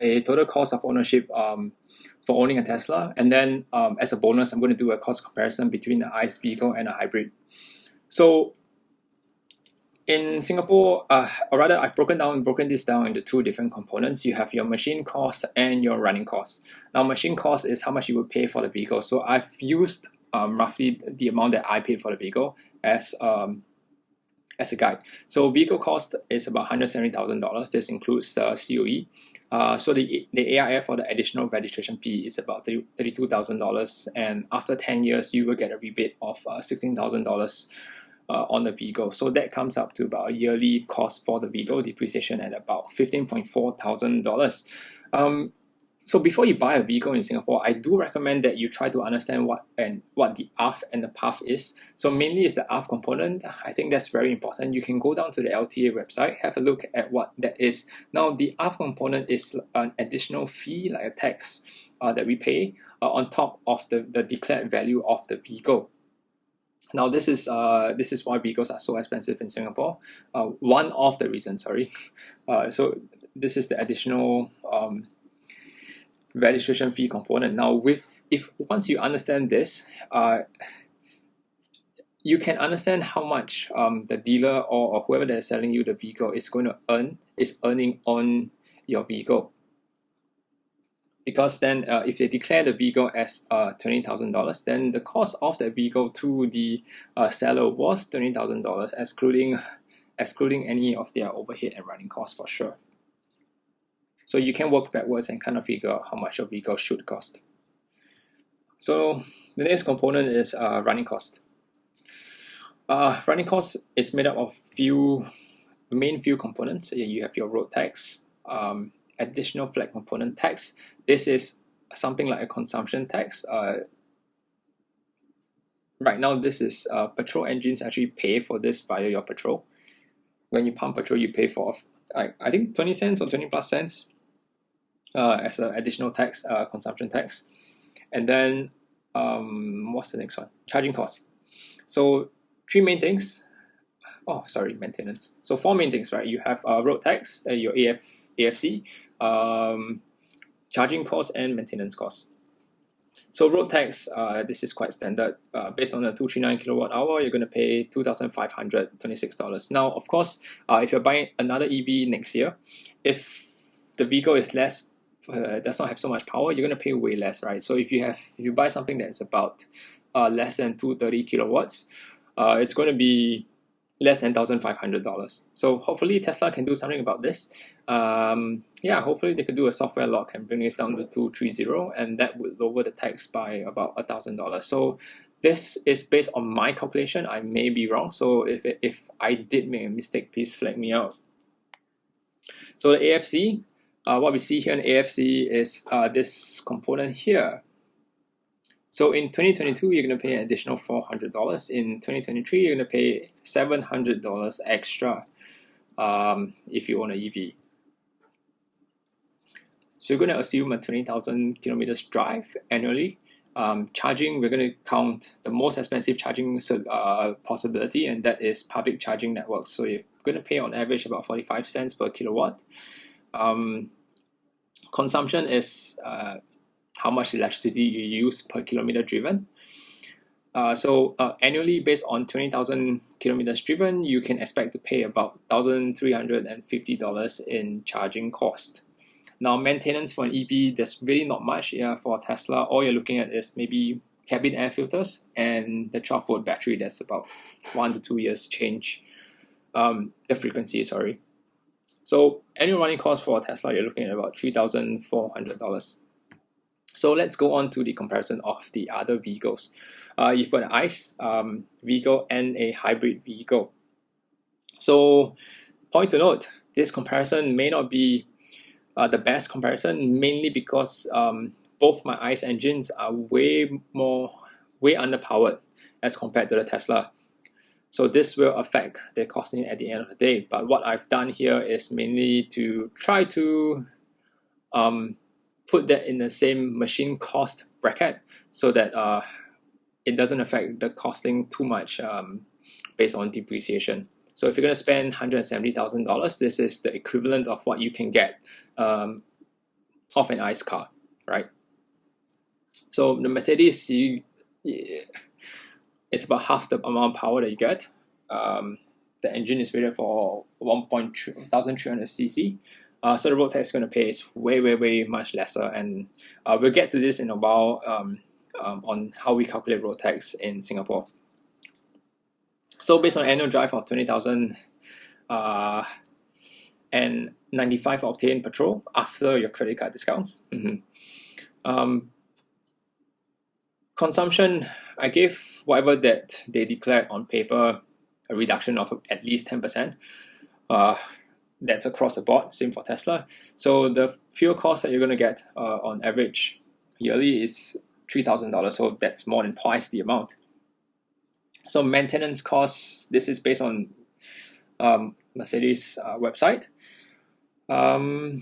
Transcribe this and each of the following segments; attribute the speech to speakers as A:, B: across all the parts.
A: a total cost of ownership for owning a Tesla, and then as a bonus, I'm going to do a cost comparison between the ICE vehicle and a hybrid. So in Singapore, or rather, I've broken this down into two different components. You have your machine cost and your running cost. Now, machine cost is how much you would pay for the vehicle. So I've used roughly the amount that I paid for the vehicle as a guide. So vehicle cost is about $170,000. This includes the COE. So the AIF for the additional registration fee is about $32,000, and after 10 years, you will get a rebate of $16,000 on the vehicle. So that comes up to about a yearly cost for the vehicle depreciation at about $15,400. So before you buy a vehicle in Singapore, I do recommend that you try to understand what the ARF and the PAF is. So mainly is the ARF component. I think that's very important. You can go down to the LTA website, have a look at what that is. Now the ARF component is an additional fee, like a tax that we pay on top of the declared value of the vehicle. Now this is why vehicles are so expensive in Singapore. One of the reasons, sorry. So this is the additional registration fee component. Now, if once you understand this, you can understand how much the dealer or whoever that is selling you the vehicle is earning on your vehicle. Because then, if they declare the vehicle as $20,000, then the cost of that vehicle to the seller was $20,000, excluding any of their overhead and running costs for sure. So you can work backwards and kind of figure out how much your vehicle should cost. So the next component is running cost. Running cost is made up of main few components. You have your road tax, additional flat component tax. This is something like a consumption tax. Right now, this is petrol engines actually pay for this via your petrol. When you pump petrol, you pay for I think 20 cents or 20 plus cents as an additional tax, consumption tax. And then what's the next one? Charging costs. So three main things. Oh, sorry, maintenance. So four main things, right? You have road tax, your AFC, charging costs, and maintenance costs. So road tax, this is quite standard. Based on a 239 kilowatt hour, you're going to pay $2,526. Now, of course, if you're buying another EV next year, if the vehicle is does not have so much power, you're going to pay way less, right? So if you buy something that's about less than 230 kilowatts, it's going to be less than $1,500. So hopefully Tesla can do something about this. Yeah, hopefully they could do a software lock and bring this down to 230, and that would lower the tax by about $1,000. So this is based on my calculation. I may be wrong. So if I did make a mistake, please flag me out. So the AFC, what we see here in AFC is this component here. So in 2022, you're going to pay an additional $400. In 2023, you're going to pay $700 extra if you own an EV. So you're going to assume a 20,000 kilometers drive annually. Charging, we're going to count the most expensive charging possibility, and that is public charging networks. So you're going to pay on average about 45 cents per kilowatt. Consumption is how much electricity you use per kilometer driven. So annually, based on 20,000 kilometers driven, you can expect to pay about $1,350 in charging cost. Now, maintenance for an EV, there's really not much. Yeah, for Tesla, all you're looking at is maybe cabin air filters and the 12-volt battery. That's about 1 to 2 years change the frequency, sorry. So annual running cost for a Tesla, you're looking at about $3,400. So let's go on to the comparison of the other vehicles. You've got an ICE vehicle and a hybrid vehicle. So point to note, this comparison may not be the best comparison, mainly because both my ICE engines are way underpowered as compared to the Tesla. So this will affect their costing at the end of the day. But what I've done here is mainly to try to put that in the same machine cost bracket so that it doesn't affect the costing too much based on depreciation. So if you're going to spend $170,000, this is the equivalent of what you can get of an ICE car, right? So the Mercedes, it's about half the amount of power that you get. The engine is rated for 1,300 cc. So the road tax is going to pay is way much lesser, and we'll get to this in a while on how we calculate road tax in Singapore. So based on annual drive of 20,000 and 95 octane petrol after your credit card discounts. Consumption, I gave whatever that they declared on paper a reduction of at least 10%. That's across the board, same for Tesla. So the fuel cost that you're going to get on average yearly is $3,000, so that's more than twice the amount. So maintenance costs, this is based on Mercedes website. I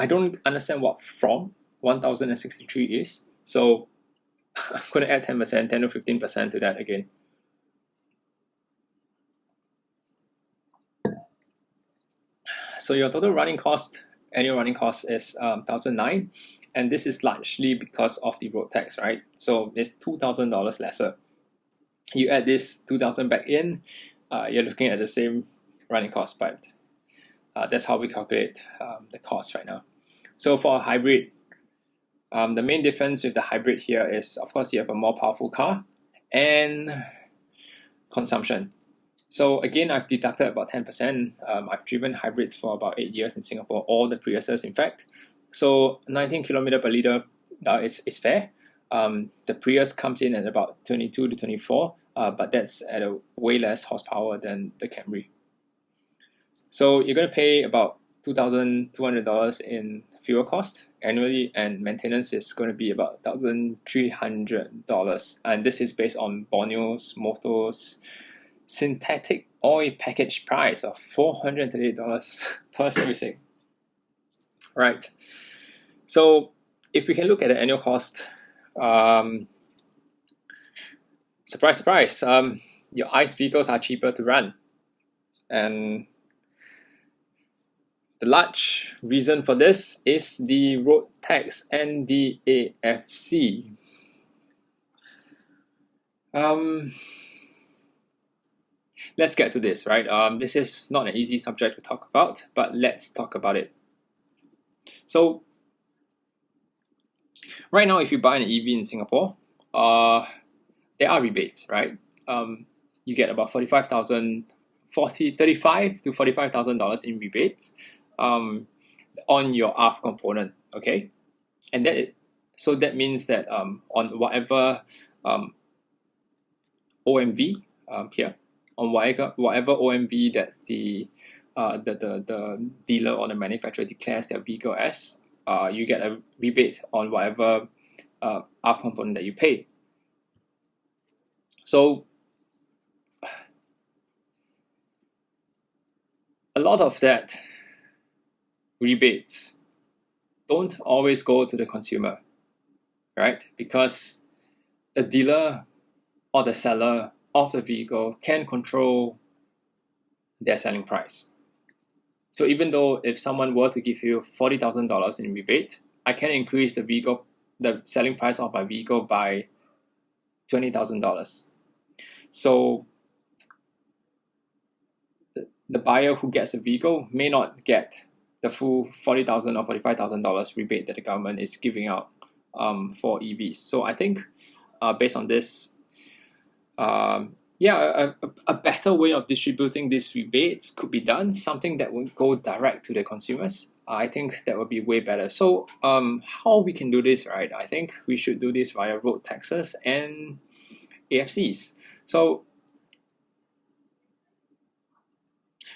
A: don't understand what from 1063 is, so I'm going to add 10%, 10 to 15% to that again. So your total running cost, annual running cost is 1,009, and this is largely because of the road tax, right? So it's $2,000 lesser. You add this 2,000 back in, you're looking at the same running cost, but that's how we calculate the cost right now. So for a hybrid, the main difference with the hybrid here is, of course, you have a more powerful car and consumption. So again, I've deducted about 10%. I've driven hybrids for about 8 years in Singapore, all the Priuses in fact. So 19 km per litre is fair. The Prius comes in at about 22 to 24, but that's at a way less horsepower than the Camry. So you're going to pay about $2,200 in fuel cost annually, and maintenance is going to be about $1,300. And this is based on Borneo's Motors synthetic oil package price of $438 per servicing. Right. So if we can look at the annual cost, surprise, your ICE vehicles are cheaper to run. And the large reason for this is the road tax and the AFC. Let's get to this, right? This is not an easy subject to talk about, but let's talk about it. So, right now, if you buy an EV in Singapore, there are rebates, right? You get about $35 to $45,000 in rebates on your ARF component, okay? And so that means that on whatever OMV here, on whatever OMV that the dealer or the manufacturer declares their vehicle as, you get a rebate on whatever ARF component that you pay. So a lot of that rebates don't always go to the consumer, right? Because the dealer or the seller of the vehicle can control their selling price. So even though if someone were to give you $40,000 in rebate, I can increase the selling price of my vehicle by $20,000. So the buyer who gets the vehicle may not get the full $40,000 or $45,000 rebate that the government is giving out for EVs. So I think based on this, a better way of distributing these rebates could be done, something that would go direct to the consumers. I think that would be way better. So how we can do this, right? I think we should do this via road taxes and AFCs. So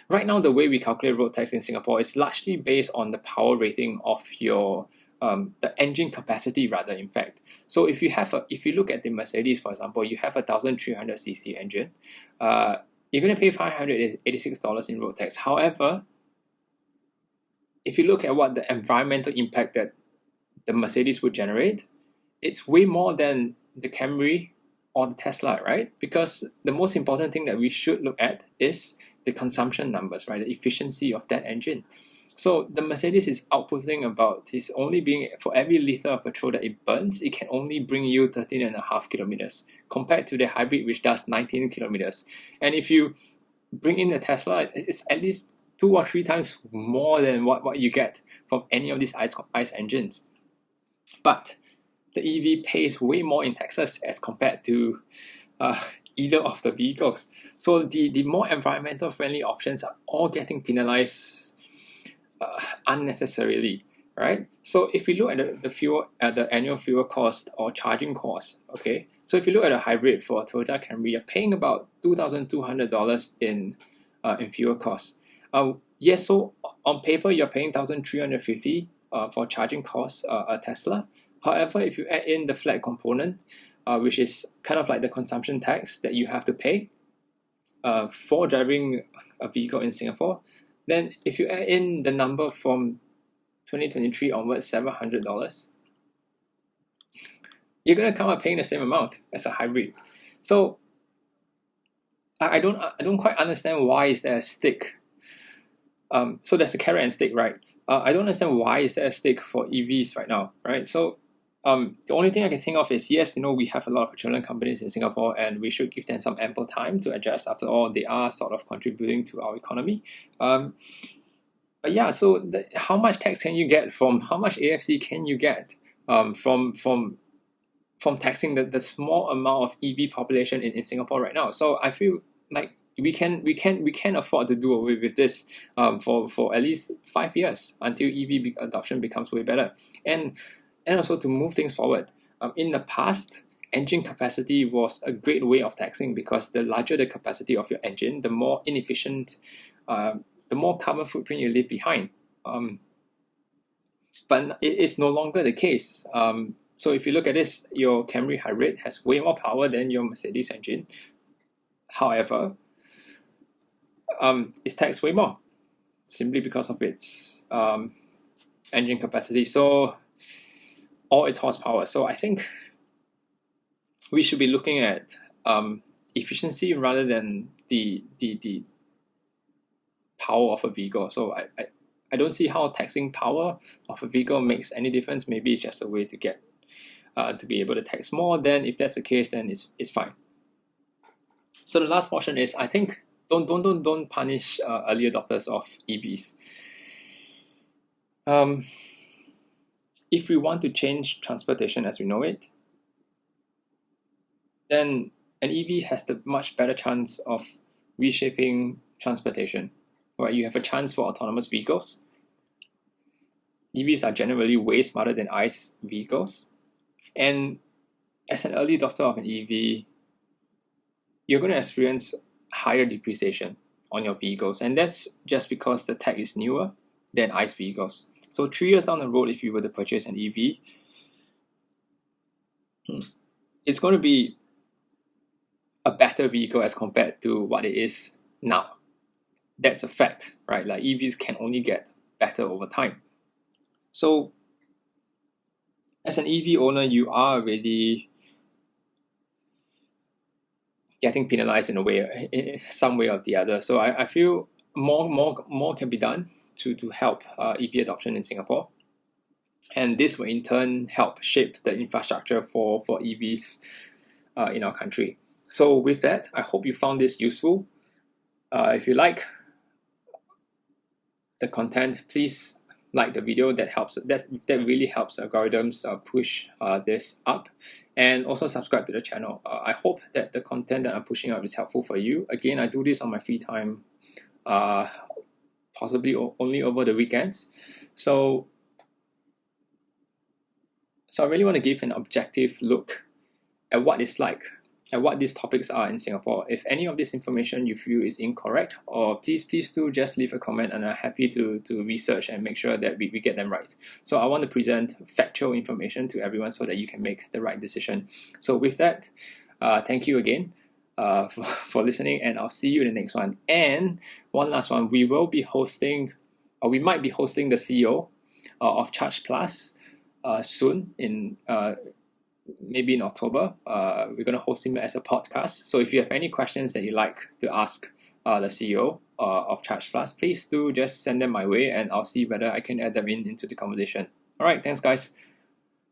A: right now, the way we calculate road tax in Singapore is largely based on the power rating of your the engine capacity, rather, in fact. So if you look at the Mercedes, for example, you have a 1,300 cc engine, you're going to pay $586 in road tax. However, if you look at what the environmental impact that the Mercedes would generate, it's way more than the Camry or the Tesla, right? Because the most important thing that we should look at is the consumption numbers, right? The efficiency of that engine. So the Mercedes is outputting about, it's only being, for every liter of petrol that it burns, it can only bring you 13.5 kilometers compared to the hybrid, which does 19 kilometers. And if you bring in the Tesla, it's at least 2 or 3 times more than what you get from any of these ICE engines. But the EV pays way more in taxes as compared to either of the vehicles. So the more environmental friendly options are all getting penalized unnecessarily, right? So if we look at the annual fuel cost or charging cost, okay. So if you look at a hybrid for a Toyota Camry, you're paying about $2,200 in fuel costs. Yes, so on paper you're paying $1,350 for charging costs a Tesla. However, if you add in the flat component, which is kind of like the consumption tax that you have to pay for driving a vehicle in Singapore, then if you add in the number from 2023 onwards, $700, you're going to come up paying the same amount as a hybrid. So I don't quite understand why is there a stick. So there's a carrot and stick, right? I don't understand why is there a stick for EVs right now, right? So the only thing I can think of is, yes, we have a lot of petroleum companies in Singapore and we should give them some ample time to adjust. After all, they are sort of contributing to our economy. But yeah, so how much tax can you get how much AFC can you get from taxing the small amount of EV population in Singapore right now? So I feel like we can afford to do away with this for at least 5 years until EV adoption becomes way better. And also to move things forward. In the past, engine capacity was a great way of taxing because the larger the capacity of your engine, the more inefficient, the more carbon footprint you leave behind. But it's no longer the case. So if you look at this, your Camry Hybrid has way more power than your Mercedes engine. However, it's taxed way more simply because of its engine capacity. So or its horsepower. So I think we should be looking at efficiency rather than the power of a vehicle. So I don't see how taxing power of a vehicle makes any difference. Maybe it's just a way to get to be able to tax more. Then if that's the case, then it's fine. So the last portion is, I think don't punish early adopters of EVs. If we want to change transportation as we know it, then an EV has the much better chance of reshaping transportation. Right? You have a chance for autonomous vehicles. EVs are generally way smarter than ICE vehicles. And as an early adopter of an EV, you're going to experience higher depreciation on your vehicles. And that's just because the tech is newer than ICE vehicles. So 3 years down the road, if you were to purchase an EV, it's going to be a better vehicle as compared to what it is now. That's a fact, right? Like EVs can only get better over time. So as an EV owner, you are already getting penalized in a way, in some way or the other. So I feel more can be done to help EV adoption in Singapore. And this will in turn help shape the infrastructure for EVs in our country. So with that, I hope you found this useful. If you like the content, please like the video. That really helps algorithms push this up, and also subscribe to the channel. I hope that the content that I'm pushing out is helpful for you. Again, I do this on my free time, possibly only over the weekends. So I really want to give an objective look at what it's like and what these topics are in Singapore. If any of this information you feel is incorrect, or please do just leave a comment, and I'm happy to research and make sure that we get them right. So I want to present factual information to everyone so that you can make the right decision. So with that, thank you again for listening, and I'll see you in the next one. And one last one, we might be hosting the CEO of Charge Plus soon in maybe in October. We're going to host him as a podcast. So if you have any questions that you'd like to ask the CEO of Charge Plus, please do just send them my way and I'll see whether I can add them into the conversation. Alright, thanks guys.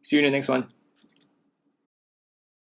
A: See you in the next one.